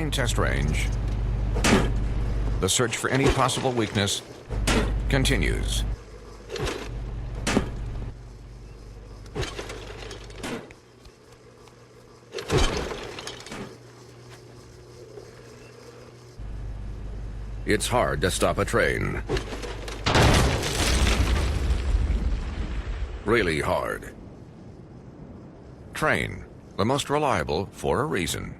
closing test range, the search for any possible weakness continues. It's hard to stop a train. Really hard. Trane, the most reliable for a reason.